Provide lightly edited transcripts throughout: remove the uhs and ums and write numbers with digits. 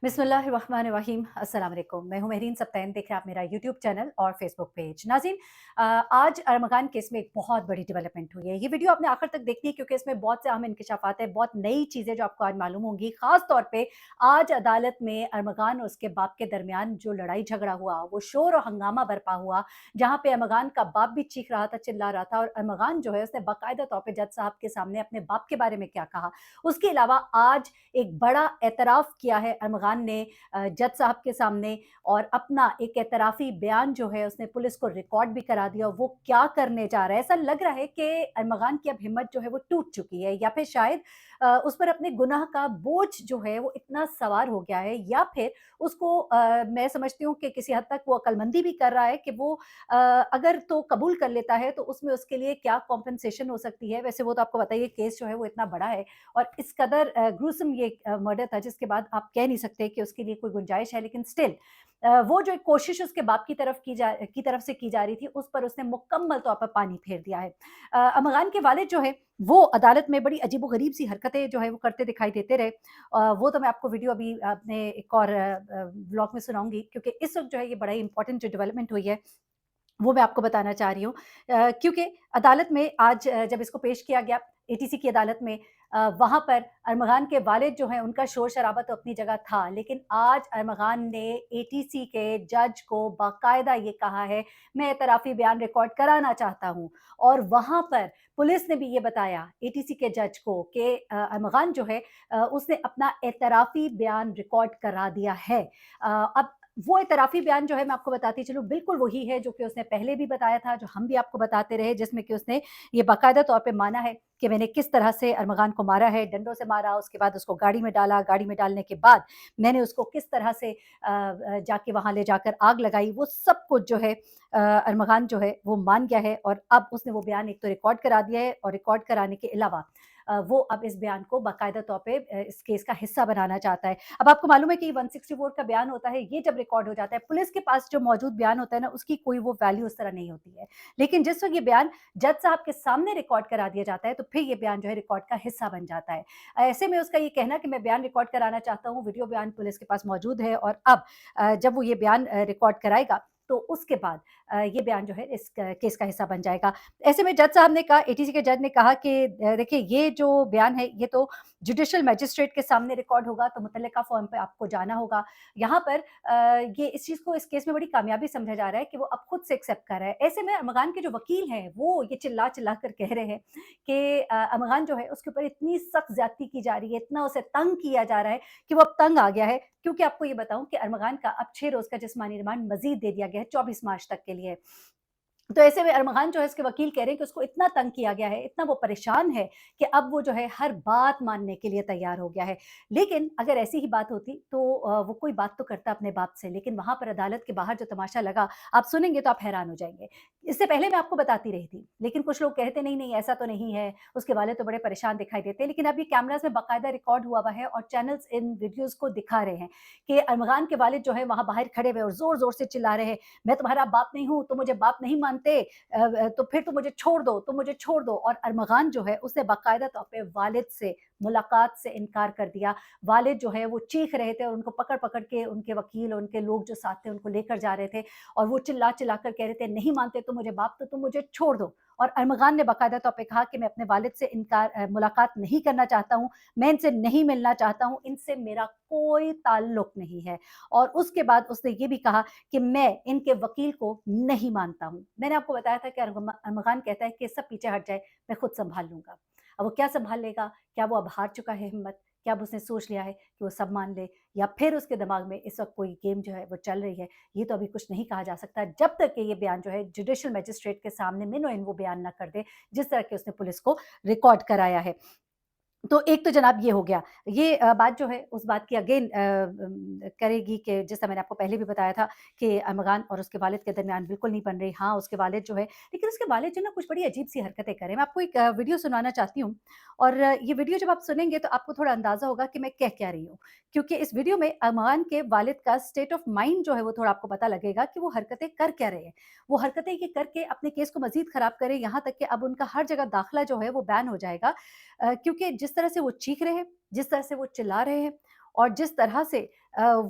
बिस्मिल्लाहिर्रहमानिर्रहीम अस्सलाम वालेकुम। मैं हूं महरीन सब्तैन, देख रहे हैं आप मेरा यूट्यूब चैनल और फेसबुक पेज। नाज़रीन, आज अरमगान केस में एक बहुत बड़ी डेवलपमेंट हुई है। ये वीडियो आपने आखिर तक देखनी है क्योंकि इसमें बहुत से अहम इंकशाफात हैं, बहुत नई चीज़ें जो आपको आज मालूम होंगी। ख़ास तौर पे आज अदालत में अरमगान और उसके बाप के दरमियान जो लड़ाई झगड़ा हुआ, वो शोर और हंगामा बरपा हुआ, जहाँ पे अरमगान का बाप भी चीख रहा था, चिल्ला रहा था और अरमगान जो है उसने बाकायदा तौर पे जज साहब के सामने अपने बाप के बारे में क्या कहा। उसके अलावा आज एक बड़ा एतराफ़ किया है अरमगान ने जज साहब के सामने, और अपना एक एतराफ़ी बयान जो है उसने पुलिस को रिकॉर्ड भी करा दिया। वो क्या करने जा रहा है, ऐसा लग रहा है कि अरमगान की अब हिम्मत जो है वो टूट चुकी है, या फिर शायद उस पर अपने गुनाह का बोझ जो है वो इतना सवार हो गया है, या फिर उसको मैं समझती हूँ कि किसी हद तक वो अक्लमंदी भी कर रहा है कि वो अगर तो कबूल कर लेता है तो उसमें उसके लिए क्या कॉम्पेंसेशन हो सकती है। वैसे वो तो आपको पता ही है, केस जो है वो इतना बड़ा है और इस कदर ग्रूसम ये मर्डर था जिसके बाद आप कह नहीं सकते कि उसके लिए कोई गुंजाइश है, लेकिन स्टिल वो जो एक कोशिश उसके बाप की तरफ से की जा रही थी, उस पर उसने मुकम्मल तौर पर पानी फेर दिया है। अमगान के वालिद जो है वो अदालत में बड़ी अजीबो-गरीब सी हरकतें जो है वो करते दिखाई देते रहे। वो तो मैं आपको वीडियो अभी अपने एक और ब्लॉग में सुनाऊँगी, क्योंकि इस वक़्त जो है ये बड़ा ही इम्पोर्टेंट जो डेवलपमेंट हुई है वो मैं आपको बताना चाह रही हूँ। क्योंकि अदालत में आज जब इसको पेश किया गया एटीसी की अदालत में, वहाँ पर अरमगान के वालिद जो हैं उनका शोर-शराबा तो अपनी जगह था, लेकिन आज अरमगान ने एटीसी के जज को बाकायदा ये कहा है, मैं एतराफ़ी बयान रिकॉर्ड कराना चाहता हूँ। और वहाँ पर पुलिस ने भी ये बताया एटीसी के जज को कि अरमगान जो है उसने अपना एतराफ़ी बयान रिकॉर्ड करा दिया है। अब वो एतराफ़ी बयान जो है मैं आपको बताती चलूँ, बिल्कुल वही है जो कि उसने पहले भी बताया था, जो हम भी आपको बताते रहे, जिसमें कि उसने ये बाकायदा तौर पे माना है कि मैंने किस तरह से अरमगान को मारा है, डंडों से मारा, उसके बाद उसको गाड़ी में डाला, गाड़ी में डालने के बाद मैंने उसको किस तरह से जाके वहाँ ले जाकर आग लगाई, वो सब कुछ जो है अरमगान जो है वो मान गया है। और अब उसने वो बयान एक तो रिकॉर्ड करा दिया है, और रिकॉर्ड कराने के अलावा वो अब इस बयान को बाकायदा तौर पे इस केस का हिस्सा बनाना चाहता है। अब आपको मालूम है कि 164 का बयान होता है, ये जब रिकॉर्ड हो जाता है, पुलिस के पास जो मौजूद बयान होता है ना, उसकी कोई वो वैल्यू उस तरह नहीं होती है। लेकिन जिस वक़्त ये बयान जज साहब के सामने रिकॉर्ड करा दिया जाता है, तो फिर ये बयान जो है रिकॉर्ड का हिस्सा बन जाता है। ऐसे में उसका ये कहना कि मैं बयान रिकॉर्ड कराना चाहता हूँ, वीडियो बयान पुलिस के पास मौजूद है, और अब जब वो ये बयान रिकॉर्ड कराएगा, तो उसके बाद ये बयान जो है इस केस का हिस्सा बन जाएगा। ऐसे में जज साहब ने कहा, एटीसी के जज ने कहा कि देखिए, ये जो बयान है ये तो जुडिशियल मजिस्ट्रेट के सामने रिकॉर्ड होगा, तो मुतल्लिका फॉर्म पे आपको जाना होगा। यहाँ पर ये इस चीज़ को इस केस में बड़ी कामयाबी समझा जा रहा है कि वो अब खुद से एक्सेप्ट कर रहा है। ऐसे में अमगान के जो वकील हैं वो ये चिल्ला-चिल्ला कर कह रहे हैं कि अमगान जो है उसके ऊपर इतनी सख्त ज़्यादती की जा रही है, इतना उसे तंग किया जा रहा है कि वो अब तंग आ गया है। क्योंकि आपको ये बताऊँ कि अरमगान का अब 6 रोज़ का जिस्मानी रिमांड मज़ीद दे दिया गया है, 24 मार्च तक के लिए। तो ऐसे में अरमगान जो है उसके वकील कह रहे हैं कि उसको इतना तंग किया गया है, इतना वो परेशान है कि अब वो जो है हर बात मानने के लिए तैयार हो गया है। लेकिन अगर ऐसी ही बात होती तो वो कोई बात तो करता अपने बाप से, लेकिन वहाँ पर अदालत के बाहर जो तमाशा लगा, आप सुनेंगे तो आप हैरान हो जाएँगे। इससे पहले मैं आपको बताती रही थी, लेकिन कुछ लोग कहते नहीं, नहीं ऐसा तो नहीं है, उसके वालिद तो बड़े परेशान दिखाई देते हैं। लेकिन अब ये कैमराज़ में बाकायदा रिकॉर्ड हुआ हुआ है और चैनल्स इन वीडियोज़ को दिखा रहे हैं कि अरमगान के वालिद जो है वहाँ बाहर खड़े हुए और ज़ोर-ज़ोर से चिल्ला रहे हैं, मैं तुम्हारा बाप नहीं हूँ, तुम मुझे बाप नहीं मानते, तो फिर तुम मुझे छोड़ दो, तुम मुझे छोड़ दो। और अरमगान जो है उसने बाकायदा तौर पे वालिद से मुलाकात से इनकार कर दिया। वालिद जो है वो चीख रहे थे और उनको पकड़-पकड़ के उनके वकील और उनके लोग जो साथ थे उनको लेकर जा रहे थे, और वो चिल्ला-चिल्ला कर कह रहे थे, नहीं मानते तुम मुझे बाप तो तुम मुझे छोड़ दो। और अरमगान ने बाकायदा तौर पे कहा कि मैं अपने वालिद से मुलाकात नहीं करना चाहता हूँ, मैं इनसे नहीं मिलना चाहता हूँ, इनसे मेरा कोई ताल्लुक नहीं है। और उसके बाद उसने ये भी कहा कि मैं इनके वकील को नहीं मानता हूँ। मैंने आपको बताया था कि अरमगान कहता है कि सब पीछे हट जाए, मैं खुद सँभाल लूँगा। अब वो क्या सँभाल लेगा? क्या वो अब हार चुका है हिम्मत? क्या अब उसने सोच लिया है कि वो सब मान ले? या फिर उसके दिमाग में इस वक़्त कोई गेम जो है वो चल रही है? ये तो अभी कुछ नहीं कहा जा सकता जब तक कि ये बयान जो है जुडिशियल मजिस्ट्रेट के सामने मिनो इन वो बयान ना कर दे, जिस तरह के उसने पुलिस को रिकॉर्ड कराया है। तो एक तो जनाब ये हो गया। ये बात जो है उस बात की अगेन करेगी कि जैसा मैंने आपको पहले भी बताया था कि अमगान और उसके वालिद के दरमियान बिल्कुल नहीं बन रही। हाँ, उसके वालिद जो है, लेकिन उसके वालिद जो है ना कुछ बड़ी अजीब-सी हरकतें कर रहे हैं। मैं आपको एक वीडियो सुनाना चाहती हूँ, और ये वीडियो जब आप सुनेंगे तो आपको थोड़ा अंदाज़ा होगा कि मैं कह क्या रही हूँ। क्योंकि इस वीडियो में अमगान के वालिद का स्टेट ऑफ माइंड जो है वो थोड़ा आपको पता लगेगा कि वो हरकतें कर क्या रहे हैं। वो हरकतें ये करके अपने केस को मज़ीद ख़राब करे, यहाँ तक कि अब उनका हर जगह दाखिला जो है वो बैन हो जाएगा। क्योंकि जिस तरह से वो चीख रहे हैं, जिस तरह से वो चिल्ला रहे हैं, اور جس طرح سے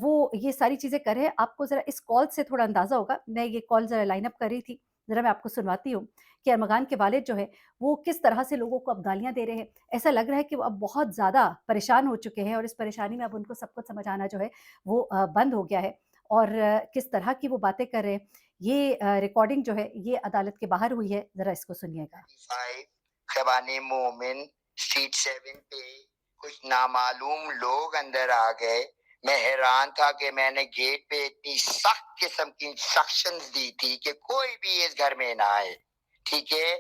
وہ یہ ساری چیزیں کر رہے ہیں، آپ کو ذرا اس کال سے تھوڑا اندازہ ہوگا۔ میں یہ کال ذرا لائن اپ کر رہی تھی، ذرا میں آپ کو سنواتی ہوں کہ ارمغان کے والد جو ہے وہ کس طرح سے لوگوں کو اب گالیاں دے رہے ہیں۔ ایسا لگ رہا ہے کہ وہ اب بہت زیادہ پریشان ہو چکے ہیں اور اس پریشانی میں اب ان کو سب کچھ سمجھ آنا جو ہے وہ بند ہو گیا ہے، اور کس طرح کی وہ باتیں کر رہے ہیں۔ یہ ریکارڈنگ جو ہے یہ عدالت کے باہر ہوئی ہے، ذرا اس کو سنیے گا۔ خیبان مومن اسٹریٹ 7 پہ کچھ نامعلوم لوگ اندر آ گئے۔ میں حیران تھا کہ میں نے گیٹ پہ اتنی سخت قسم کی انسٹرکشنز دی تھی کہ کوئی بھی اس گھر میں نہ آئے، ٹھیک ہے۔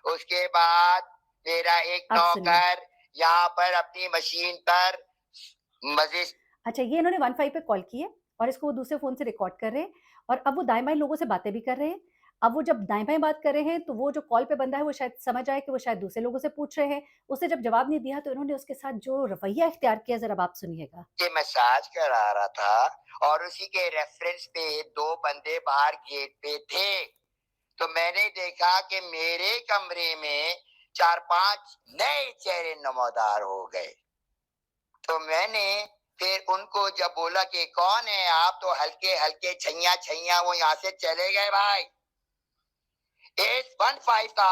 اس کے بعد میرا ایک اب سنیے۔ نوکر یہاں پر اپنی مشین پر مزے اچھا، یہ انہوں نے 15 پہ کال کی ہے اور اس کو وہ دوسرے فون سے ریکارڈ کر رہے ہیں، اور اب وہ دائیں بائیں لوگوں سے باتیں بھی کر رہے ہیں۔ اب وہ جب دائیں بائیں بات کر رہے ہیں تو وہ جو کال پہ بندہ ہے وہ شاید سمجھ آئے کہ وہ شاید دوسرے لوگوں سے پوچھ رہے ہیں۔ اس نے جب جواب نہیں دیا تو انہوں نے اس کے ساتھ جو رویہ اختیار کیا ذرا آپ سنیے گا۔ کے مساج کرا رہا تھا اور اسی کے ریفرنس پہ 2 بندے باہر گیٹ پہ تھے، تو میں نے دیکھا کہ میرے کمرے میں 4-5 نئے چہرے نمودار ہو گئے۔ تو میں نے پھر ان کو جب بولا کہ کون ہے آپ، تو ہلکے ہلکے چھیاں وہ یہاں سے چلے گئے۔ بھائی 815 کا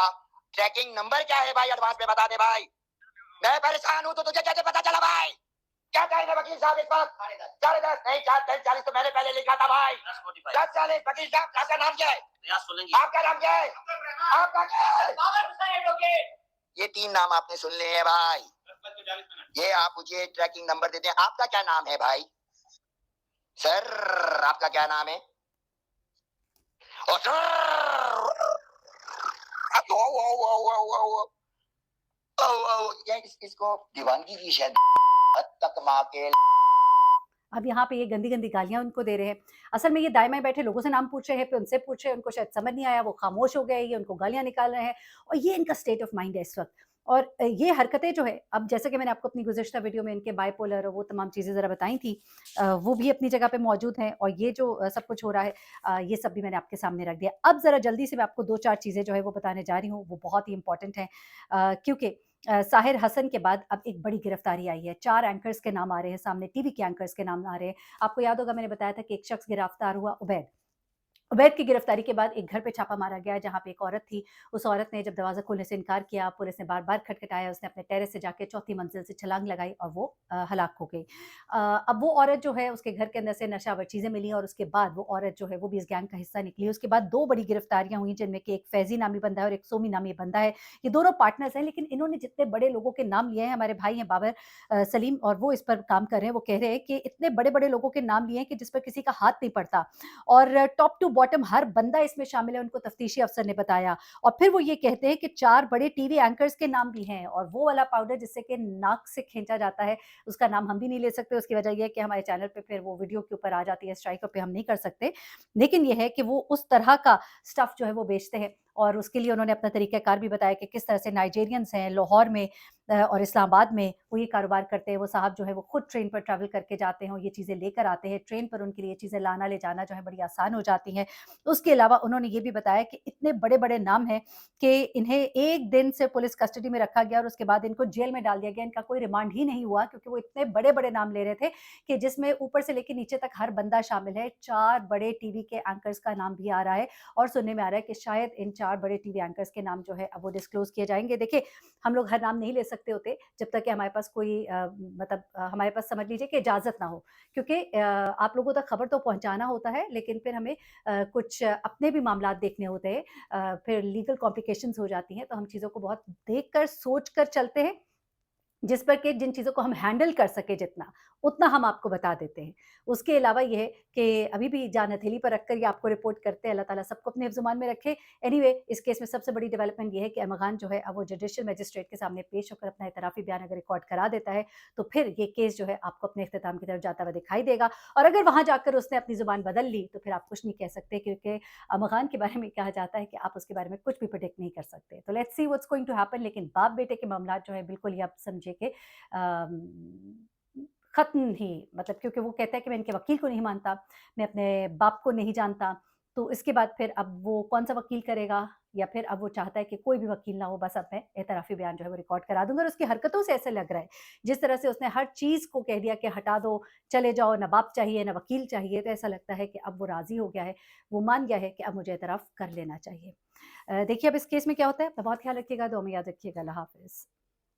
ٹریکنگ نمبر کیا ہے بھائی؟ ایڈوانس میں بتا دے بھائی، میں پریشان ہوں تو تجھے کیسے پتا چلا بھائی؟ کیا ٹائم ہے وکیل صاحب اس وقت؟ 10:30 نہیں 4:40 تو میں نے پہلے لکھا تھا بھائی 10:40۔ وکیل صاحب آپ کا نام کیا ہے؟ آپ کا نام کیا ہے؟ آپ کا کیا ہے؟ یہ 3 نام آپ نے سن لے ہیں بھائی۔ یہ آپ مجھے ٹریکنگ نمبر دیتے ہیں۔ آپ کا کیا نام ہے بھائی؟ سر آپ کا کیا نام ہے؟ اور اس کو دیوانگی کی شاید تک ماں کے۔ اب یہاں پہ یہ گندی گندی گالیاں ان کو دے رہے ہیں۔ اصل میں یہ دائیں بائیں بیٹھے لوگوں سے نام پوچھ رہے ہیں، پھر ان سے پوچھ رہے ہیں، ان کو شاید سمجھ نہیں آیا، وہ خاموش ہو گئے، یہ ان کو گالیاں نکال رہے ہیں، اور یہ ان کا اسٹیٹ آف مائنڈ ہے اس وقت۔ اور یہ حرکتیں جو ہے، اب جیسا کہ میں نے آپ کو اپنی گزشتہ ویڈیو میں ان کے بائی پولر اور وہ تمام چیزیں ذرا بتائی تھیں، وہ بھی اپنی جگہ پہ موجود ہیں، اور یہ جو سب کچھ ہو رہا ہے یہ سب بھی میں نے آپ کے سامنے رکھ دیا۔ اب ذرا جلدی سے میں آپ کو 2-4 چیزیں جو ہے وہ بتانے جا رہی ہوں، وہ بہت ہی امپورٹنٹ ہیں، کیونکہ ساحر حسن کے بعد اب ایک بڑی گرفتاری آئی ہے۔ 4 اینکرز کے نام آ رہے ہیں سامنے، ٹی وی کے اینکرز کے نام آ رہے ہیں۔ آپ کو یاد ہوگا میں نے بتایا تھا کہ ایک شخص گرفتار ہوا، عبید کی گرفتاری کے بعد ایک گھر پہ چھاپا مارا گیا جہاں پہ ایک عورت تھی۔ اس عورت نے جب دروازہ کھولنے سے انکار کیا، پولیس نے بار بار کھٹکھٹایا، اس نے اپنے ٹیرس سے جا کے 4تھی منزل سے چھلانگ لگائی اور وہ ہلاک ہو گئی۔ اب وہ عورت جو ہے، اس کے گھر کے اندر سے نشہ آور چیزیں ملی، اور اس کے بعد وہ عورت جو ہے وہ بھی اس گینگ کا حصہ نکلی۔ اس کے بعد 2 بڑی گرفتاریاں ہوئیں، جن میں کہ ایک فیضی نامی بندہ ہے اور ایک سومی نامی بندہ ہے۔ یہ دونوں پارٹنرز ہیں، لیکن انہوں نے جتنے بڑے لوگوں کے نام لیے ہیں، ہمارے بھائی ہیں بابر سلیم، اور وہ اس پر کام کر رہے ہیں، وہ کہہ رہے ہیں کہ اتنے بڑے بڑے لوگوں کے نام لیے ہیں کہ جس پر کسی کا ہاتھ نہیں پڑتا، اور ٹاپ ٹو باٹم ہر بندہ اس میں شامل ہے، ان کو تفتیشی افسر نے بتایا۔ اور پھر وہ یہ کہتے ہیں کہ 4 بڑے ٹی وی اینکرز کے نام بھی ہیں، اور وہ والا پاؤڈر جس سے کہ ناک سے کھینچا جاتا ہے، اس کا نام ہم بھی نہیں لے سکتے۔ اس کی وجہ یہ ہے کہ ہمارے چینل پہ پھر وہ ویڈیو کے اوپر آ جاتی ہے اسٹرائک، پہ ہم نہیں کر سکتے، لیکن یہ ہے کہ وہ اس طرح کا سٹف جو ہے وہ بیچتے ہیں، اور اس کے لیے انہوں نے اپنا طریقہ کار بھی بتایا کہ کس طرح سے نائجیرینز ہیں لاہور میں اور اسلام آباد میں وہ یہ کاروبار کرتے ہیں۔ وہ صاحب جو ہے وہ خود ٹرین پر ٹریول کر کے جاتے ہیں اور یہ چیزیں لے کر آتے ہیں، ٹرین پر ان کے لیے چیزیں لانا لے جانا جو ہے بڑی آسان ہو جاتی ہیں۔ اس کے علاوہ انہوں نے یہ بھی بتایا کہ اتنے بڑے بڑے نام ہیں کہ انہیں ایک دن سے پولیس کسٹڈی میں رکھا گیا اور اس کے بعد ان کو جیل میں ڈال دیا گیا، ان کا کوئی ریمانڈ ہی نہیں ہوا، کیونکہ وہ اتنے بڑے بڑے نام لے رہے تھے کہ جس میں اوپر سے لے کے نیچے تک ہر بندہ شامل ہے۔ 4 بڑے ٹی وی کے اینکرز کا نام بھی آ رہا ہے، اور سننے میں آ رہا ہے کہ شاید ان 4 بڑے ٹی وی اینکرز کے نام جو ہے اب وہ ڈسکلوز کیے جائیں گے۔ دیکھیں، ہم لوگ ہر نام نہیں لے سکتے ہوتے جب تک کہ ہمارے پاس کوئی مطلب ہمارے پاس سمجھ لیجیے کہ اجازت نہ ہو، کیونکہ آپ لوگوں تک خبر تو پہنچانا ہوتا ہے، لیکن پھر ہمیں کچھ اپنے بھی معاملات دیکھنے ہوتے ہیں، پھر لیگل کمپلیکیشنز ہو جاتی ہیں، تو ہم چیزوں کو بہت دیکھ کر سوچ کر چلتے ہیں، جس پر کہ جن چیزوں کو ہم ہینڈل کر سکیں جتنا، اتنا ہم آپ کو بتا دیتے ہیں۔ اس کے علاوہ یہ ہے کہ ابھی بھی جان ہتھیلی پر رکھ کر یہ آپ کو رپورٹ کرتے ہیں۔ اللہ تعالیٰ سب کو اپنے حفظ و امان میں رکھے۔ اینی وے، اس کیس میں سب سے بڑی ڈیولپمنٹ یہ ہے کہ ارمغان جو ہے اب وہ جوڈیشل میجسٹریٹ کے سامنے پیش ہو کر اپنا اعترافی بیان اگر ریکارڈ کرا دیتا ہے تو پھر یہ کیس جو ہے آپ کو اپنے اختتام کی طرف جاتا ہوا دکھائی دے گا، اور اگر وہاں جا کر اس نے اپنی زبان بدل لی تو پھر آپ کچھ نہیں کہہ سکتے، کیونکہ ارمغان کے بارے میں کہا جاتا ہے کہ آپ اس کے بارے میں کچھ بھی پریڈکٹ نہیں کر سکتے۔ تو let's see what's going to happen, لیکن باپ بیٹے کے معاملات جو ہے بالکل یہ آپ سمجھے کہ ختم ہی، مطلب کیونکہ وہ کہتا ہے کہ میں ان کے وکیل کو نہیں مانتا، میں اپنے باپ کو نہیں جانتا، تو اس کے بعد پھر اب وہ کون سا وکیل کرے گا، या फिर अब वो चाहता है कि कोई भी वकील ना हो, बस अब मैं एतराफ़ी बयान जो है वो रिकॉर्ड करा दूँगा। और उसकी हरकतों से ऐसा लग रहा है, जिस तरह से उसने हर चीज़ को कह दिया कि हटा दो, चले जाओ, ना बाप चाहिए, ना वकील चाहिए, तो ऐसा लगता है कि अब वो राज़ी हो गया है, वो मान गया है कि अब मुझे एतराफ़ कर लेना चाहिए। देखिए अब इस केस में क्या होता है, अपना बहुत ख्याल रखिएगा, दुआ में याद रखिएगा। अल्लाह हाफ़िज़।